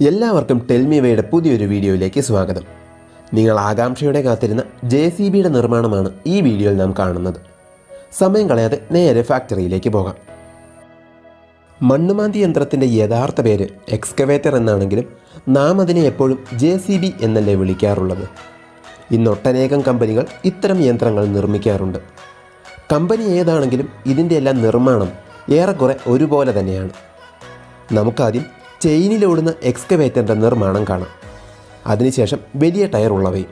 എല്ലാവർക്കും ടെൽമിവയുടെ പുതിയൊരു വീഡിയോയിലേക്ക് സ്വാഗതം. നിങ്ങൾ ആകാംക്ഷയോടെ കാത്തിരുന്ന JCBയുടെ നിർമ്മാണമാണ് ഈ വീഡിയോയിൽ നാം കാണുന്നത്. സമയം കളയാതെ നേരെ ഫാക്ടറിയിലേക്ക് പോകാം. മണ്ണുമാന്തി യന്ത്രത്തിൻ്റെ യഥാർത്ഥ പേര് എക്സ്കവേറ്റർ എന്നാണെങ്കിലും നാം അതിനെ എപ്പോഴും JCB എന്നല്ലേ വിളിക്കാറുള്ളത്. ഇന്നൊട്ടനേകം കമ്പനികൾ ഇത്തരം യന്ത്രങ്ങൾ നിർമ്മിക്കാറുണ്ട്. കമ്പനി ഏതാണെങ്കിലും ഇതിൻ്റെ എല്ലാം നിർമ്മാണം ഏറെക്കുറെ ഒരുപോലെ തന്നെയാണ്. നമുക്കാദ്യം ചെയിനിലോടുന്ന എക്സ്കവേറ്ററിൻ്റെ നിർമ്മാണം കാണാം. അതിനുശേഷം വലിയ ടയർ ഉള്ളവയും.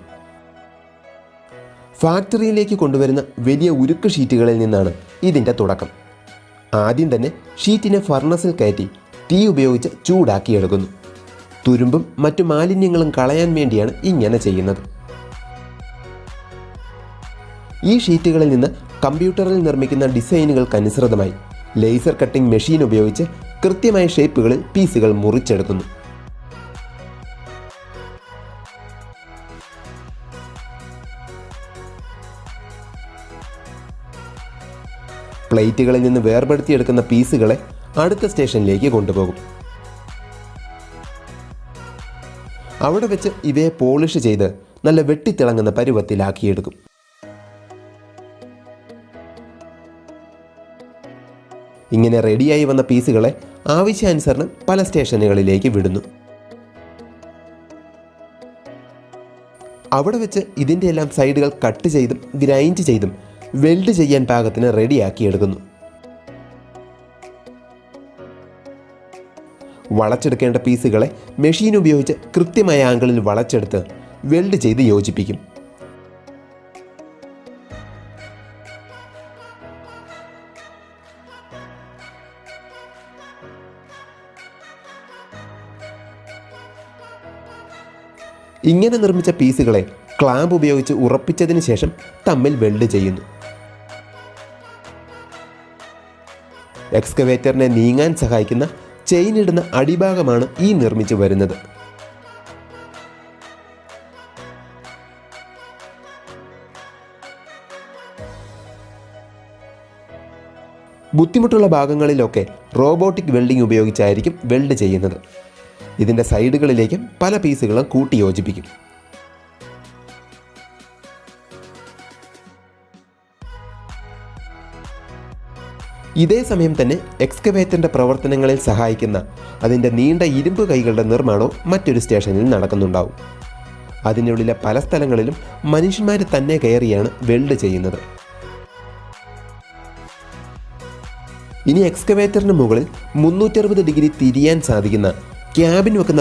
ഫാക്ടറിയിലേക്ക് കൊണ്ടുവരുന്ന വലിയ ഉരുക്ക് ഷീറ്റുകളിൽ നിന്നാണ് ഇതിൻ്റെ തുടക്കം. ആദ്യം തന്നെ ഷീറ്റിനെ ഫർണസിൽ കയറ്റി തീ ഉപയോഗിച്ച് ചൂടാക്കിയെടുക്കുന്നു. തുരുമ്പും മറ്റു മാലിന്യങ്ങളും കളയാൻ വേണ്ടിയാണ് ഇങ്ങനെ ചെയ്യുന്നത്. ഈ ഷീറ്റുകളിൽ നിന്ന് കമ്പ്യൂട്ടറിൽ നിർമ്മിക്കുന്ന ഡിസൈനുകൾക്കനുസൃതമായി ലേസർ കട്ടിംഗ് മെഷീൻ ഉപയോഗിച്ച് കൃത്യമായ ഷേപ്പുകളിൽ പീസുകൾ മുറിച്ചെടുക്കുന്നു. പ്ലേറ്റുകളിൽ നിന്ന് വേർപെടുത്തിയെടുക്കുന്ന പീസുകളെ അടുത്ത സ്റ്റേഷനിലേക്ക് കൊണ്ടുപോകും. അവിടെ വെച്ച് ഇവയെ പോളിഷ് ചെയ്ത് നല്ല വെട്ടിത്തിളങ്ങുന്ന പരുവത്തിലാക്കിയെടുക്കും. ഇങ്ങനെ റെഡിയായി വന്ന പീസുകളെ ആവശ്യാനുസരണം പല സ്റ്റേഷനുകളിലേക്ക് വിടുന്നു. അവിടെ വെച്ച് ഇതിൻ്റെ എല്ലാം സൈഡുകൾ കട്ട് ചെയ്തും ഗ്രൈൻഡ് ചെയ്തും വെൽഡ് ചെയ്യാൻ പാകത്തിന് റെഡിയാക്കിയെടുക്കുന്നു. വളച്ചെടുക്കേണ്ട പീസുകളെ മെഷീൻ ഉപയോഗിച്ച് കൃത്യമായ ആംഗിളിൽ വളച്ചെടുത്ത് വെൽഡ് ചെയ്ത് യോജിപ്പിക്കും. ഇങ്ങനെ നിർമ്മിച്ച പീസുകളെ ക്ലാമ്പ് ഉപയോഗിച്ച് ഉറപ്പിച്ചതിന് ശേഷം തമ്മിൽ വെൽഡ് ചെയ്യുന്നു. എക്സ്കവേറ്ററിനെ നീങ്ങാൻ സഹായിക്കുന്ന ചെയിൻ ഇടുന്ന അടിഭാഗമാണ് ഈ നിർമ്മിച്ചു വരുന്നത്. ബുദ്ധിമുട്ടുള്ള ഭാഗങ്ങളിലൊക്കെ റോബോട്ടിക് വെൽഡിംഗ് ഉപയോഗിച്ചായിരിക്കും വെൽഡ് ചെയ്യുന്നത്. ഇതിൻ്റെ സൈഡുകളിലേക്കും പല പീസുകളും കൂട്ടി യോജിപ്പിക്കും. ഇതേ സമയം തന്നെ എക്സ്കവേറ്ററിൻ്റെ പ്രവർത്തനങ്ങളിൽ സഹായിക്കുന്ന അതിൻ്റെ നീണ്ട ഇരുമ്പ് കൈകളുടെ നിർമ്മാണവും മറ്റൊരു സ്റ്റേഷനിൽ നടക്കുന്നുണ്ടാവും. അതിനുള്ളിലെ പല സ്ഥലങ്ങളിലും മനുഷ്യന്മാർ തന്നെ കയറിയാണ് വെൽഡ് ചെയ്യുന്നത്. ഇനി എക്സ്കവേറ്ററിന് മുകളിൽ 360 ഡിഗ്രി തിരിയാൻ സാധിക്കുന്ന ക്യാബിൻ വെക്കുന്ന